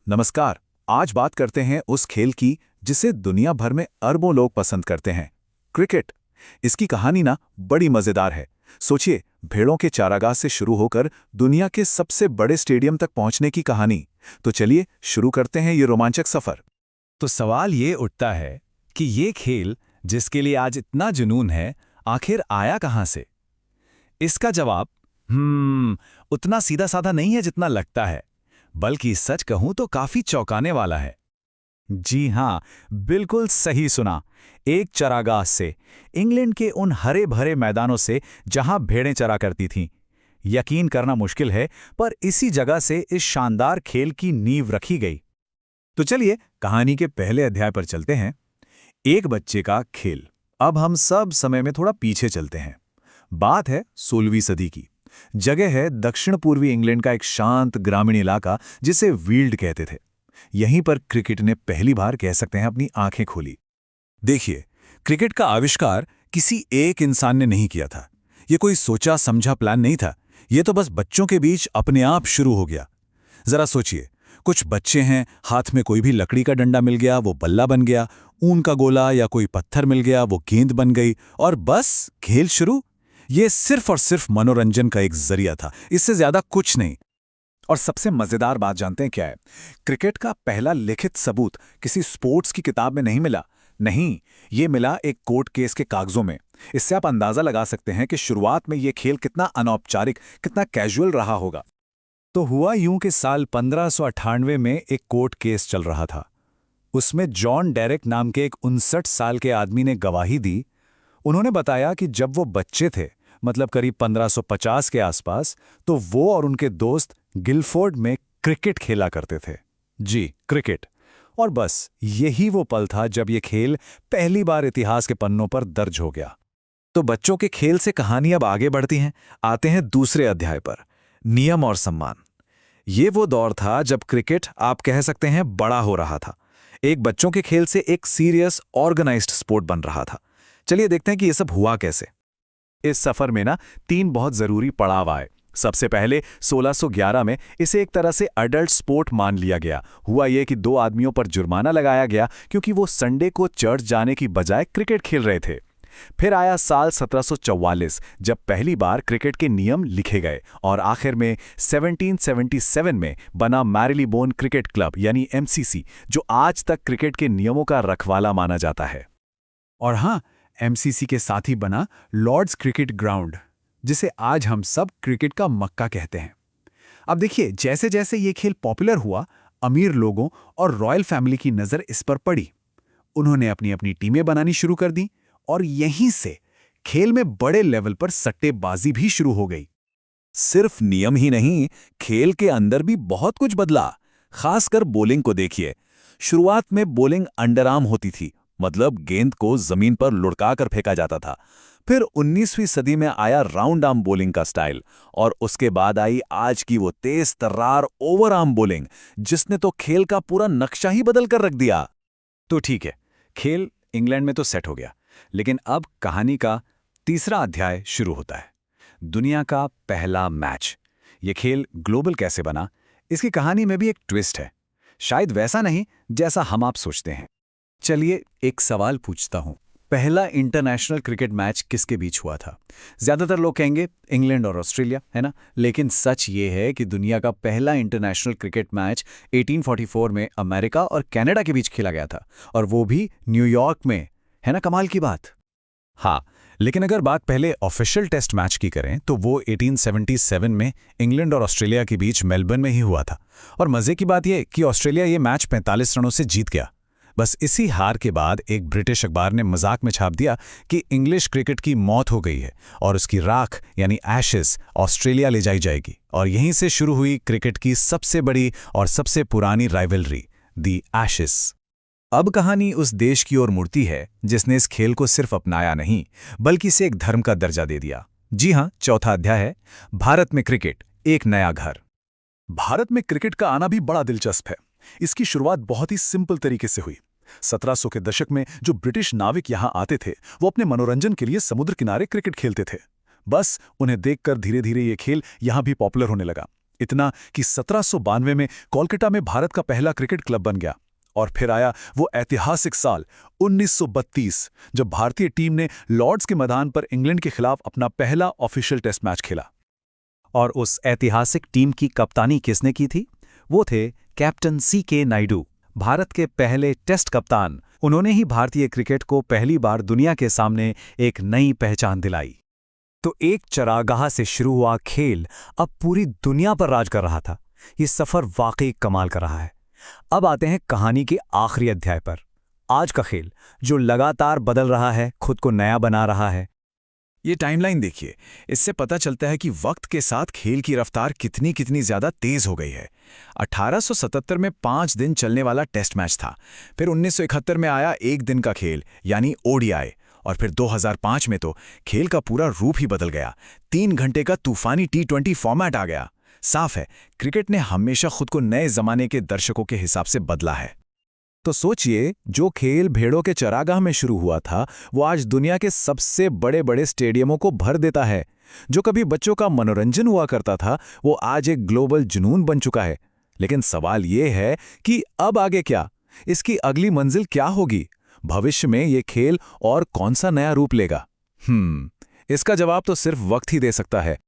नमस्कार। आज बात करते हैं उस खेल की जिसे दुनिया भर में अरबों लोग पसंद करते हैं, क्रिकेट। इसकी कहानी ना बड़ी मजेदार है। सोचिए, भेड़ों के चारागाह से शुरू होकर दुनिया के सबसे बड़े स्टेडियम तक पहुंचने की कहानी। तो चलिए शुरू करते हैं ये रोमांचक सफर। तो सवाल ये उठता है कि ये खेल जिसके लिए आज इतना जुनून है, आखिर आया कहाँ से? इसका जवाब उतना सीधा साधा नहीं है जितना लगता है, बल्कि सच कहूं तो काफी चौंकाने वाला है। जी हां, बिल्कुल सही सुना। एक चरागाह से, इंग्लैंड के उन हरे भरे मैदानों से जहां भेड़ें चरा करती थीं। यकीन करना मुश्किल है, पर इसी जगह से इस शानदार खेल की नींव रखी गई। तो चलिए कहानी के पहले अध्याय पर चलते हैं। एक बच्चे का खेल। अब हम सब समय में थोड़ा पीछे चलते हैं। बात है 16वीं सदी की। जगह है दक्षिण पूर्वी इंग्लैंड का एक शांत ग्रामीण इलाका जिसे वील्ड कहते थे। यहीं पर क्रिकेट ने पहली बार कह सकते हैं अपनी आंखें खोली। देखिए, क्रिकेट का आविष्कार किसी एक इंसान ने नहीं किया था। ये कोई सोचा समझा प्लान नहीं था। ये तो बस बच्चों के बीच अपने आप शुरू हो गया। जरा सोचिए, कुछ बच्चे हैं, हाथ में कोई भी लकड़ी का डंडा मिल गया, वो बल्ला बन गया। ऊन का गोला या कोई पत्थर मिल गया, वो गेंद बन गई, और बस खेल शुरू। ये सिर्फ और सिर्फ मनोरंजन का एक जरिया था, इससे ज्यादा कुछ नहीं। और सबसे मजेदार बात जानते हैं क्या है? क्रिकेट का पहला लिखित सबूत किसी स्पोर्ट्स की किताब में नहीं मिला। नहीं, ये मिला एक कोर्ट केस के कागजों में। इससे आप अंदाजा लगा सकते हैं कि शुरुआत में ये खेल कितना अनौपचारिक, कितना कैजुअल रहा होगा। तो हुआ यूं कि साल 1598 में एक कोर्ट केस चल रहा था। उसमें जॉन डेरेक नाम के एक 59 साल के आदमी ने गवाही दी। उन्होंने बताया कि जब वो बच्चे थे, मतलब करीब 1550 के आसपास, तो वो और उनके दोस्त गिलफोर्ड में क्रिकेट खेला करते थे। जी, क्रिकेट। और बस यही वो पल था जब ये खेल पहली बार इतिहास के पन्नों पर दर्ज हो गया। तो बच्चों के खेल से कहानी अब आगे बढ़ती हैं। आते हैं दूसरे अध्याय पर, नियम और सम्मान। ये वो दौर था जब क्रिकेट, आप कह सकते हैं, बड़ा हो रहा था। एक बच्चों के खेल से एक सीरियस ऑर्गेनाइज्ड स्पोर्ट बन रहा था। चलिए देखते हैं कि ये सब हुआ कैसे। इस सफर में ना 3 बहुत जरूरी पड़ाव आए। सबसे पहले 1611 में इसे एक तरह से अडल्ट स्पोर्ट मान लिया गया। हुआ ये कि 2 आदमियों पर जुर्माना लगाया गया क्योंकि वो संडे को चर्च जाने की बजाय क्रिकेट खेल रहे थे। फिर आया साल 1744, जब पहली बार क्रिकेट के नियम लिखे गए, और आखिर में 1777 में बना मैरिलीबोन क्रिकेट क्लब यानी एमसीसी, जो आज तक क्रिकेट के नियमों का रखवाला माना जाता है। और हाँ, एमसीसी के साथ ही बना लॉर्ड्स क्रिकेट ग्राउंड, जिसे आज हम सब क्रिकेट का मक्का कहते हैं। अब देखिए, जैसे जैसे ये खेल पॉपुलर हुआ, अमीर लोगों और रॉयल फैमिली की नज़र इस पर पड़ी। उन्होंने अपनी अपनी टीमें बनानी शुरू कर दी, और यहीं से खेल में बड़े लेवल पर सट्टेबाजी भी शुरू हो गई। सिर्फ नियम ही नहीं, खेल के अंदर भी बहुत कुछ बदला। खासकर बॉलिंग को देखिए। शुरुआत में बॉलिंग अंडरआर्म होती थी, मतलब गेंद को जमीन पर लुढ़काकर फेंका जाता था। फिर 19वीं सदी में आया राउंड आर्म बॉलिंग का स्टाइल, और उसके बाद आई आज की वो तेज तर्रार ओवर आर्म बॉलिंग, जिसने तो खेल का पूरा नक्शा ही बदल कर रख दिया। तो ठीक है, खेल इंग्लैंड में तो सेट हो गया, लेकिन अब कहानी का तीसरा अध्याय शुरू होता है। दुनिया का पहला मैच। यह खेल ग्लोबल कैसे बना, इसकी कहानी में भी एक ट्विस्ट है। शायद वैसा नहीं जैसा हम आप सोचते हैं। चलिए एक सवाल पूछता हूं, पहला इंटरनेशनल क्रिकेट मैच किसके बीच हुआ था? ज्यादातर लोग कहेंगे इंग्लैंड और ऑस्ट्रेलिया, है ना? लेकिन सच ये है कि दुनिया का पहला इंटरनेशनल क्रिकेट मैच 1844 में अमेरिका और कनाडा के बीच खेला गया था, और वो भी न्यूयॉर्क में। है ना कमाल की बात? हाँ, लेकिन अगर बात पहले ऑफिशियल टेस्ट मैच की करें तो वो 1877 में इंग्लैंड और ऑस्ट्रेलिया के बीच मेलबर्न में ही हुआ था। और मजे की बात यह कि ऑस्ट्रेलिया ये मैच 45 रनों से जीत गया। बस इसी हार के बाद एक ब्रिटिश अखबार ने मजाक में छाप दिया कि इंग्लिश क्रिकेट की मौत हो गई है और उसकी राख यानी एशेस ऑस्ट्रेलिया ले जाई जाएगी। और यहीं से शुरू हुई क्रिकेट की सबसे बड़ी और सबसे पुरानी राइवलरी, दी एशेस। अब कहानी उस देश की ओर मुड़ती है जिसने इस खेल को सिर्फ अपनाया नहीं, बल्कि इसे एक धर्म का दर्जा दे दिया। जी हां, चौथा अध्याय है भारत में क्रिकेट, एक नया घर। भारत में क्रिकेट का आना भी बड़ा दिलचस्प है। इसकी शुरुआत बहुत ही सिंपल तरीके से हुई। 1700 के दशक में जो ब्रिटिश नाविक यहां आते थे, वो अपने मनोरंजन के लिए समुद्र किनारे क्रिकेट खेलते थे। बस उन्हें देखकर धीरे धीरे ये खेल यहां भी पॉपुलर होने लगा। इतना कि 1792 में कोलकाता में भारत का पहला क्रिकेट क्लब बन गया। और फिर आया वो ऐतिहासिक साल 1932, जब भारतीय टीम ने लॉर्ड्स के मैदान पर इंग्लैंड के खिलाफ अपना पहला ऑफिशियल टेस्ट मैच खेला। और उस ऐतिहासिक टीम की कप्तानी किसने की थी? वो थे कैप्टन C.K. नायडू, भारत के पहले टेस्ट कप्तान। उन्होंने ही भारतीय क्रिकेट को पहली बार दुनिया के सामने एक नई पहचान दिलाई। तो एक चरागाह से शुरू हुआ खेल अब पूरी दुनिया पर राज कर रहा था। ये सफर वाकई कमाल का रहा है। अब आते हैं कहानी के आखिरी अध्याय पर। आज का खेल जो लगातार बदल रहा है, खुद को नया बना रहा है। ये टाइमलाइन देखिए, इससे पता चलता है कि वक्त के साथ खेल की रफ्तार कितनी ज्यादा तेज हो गई है। 1877 में 5 दिन चलने वाला टेस्ट मैच था। फिर 1971 में आया एक दिन का खेल यानी ODI। और फिर 2005 में तो खेल का पूरा रूप ही बदल गया। 3 घंटे का तूफानी T20 फॉर्मेट आ गया। साफ है, क्रिकेट ने हमेशा खुद को नए जमाने के दर्शकों के हिसाब से बदला है। तो सोचिए, जो खेल भेड़ों के चरागाह में शुरू हुआ था, वो आज दुनिया के सबसे बड़े बड़े स्टेडियमों को भर देता है। जो कभी बच्चों का मनोरंजन हुआ करता था, वो आज एक ग्लोबल जुनून बन चुका है। लेकिन सवाल ये है कि अब आगे क्या? इसकी अगली मंजिल क्या होगी? भविष्य में ये खेल और कौन सा नया रूप लेगा? इसका जवाब तो सिर्फ वक्त ही दे सकता है।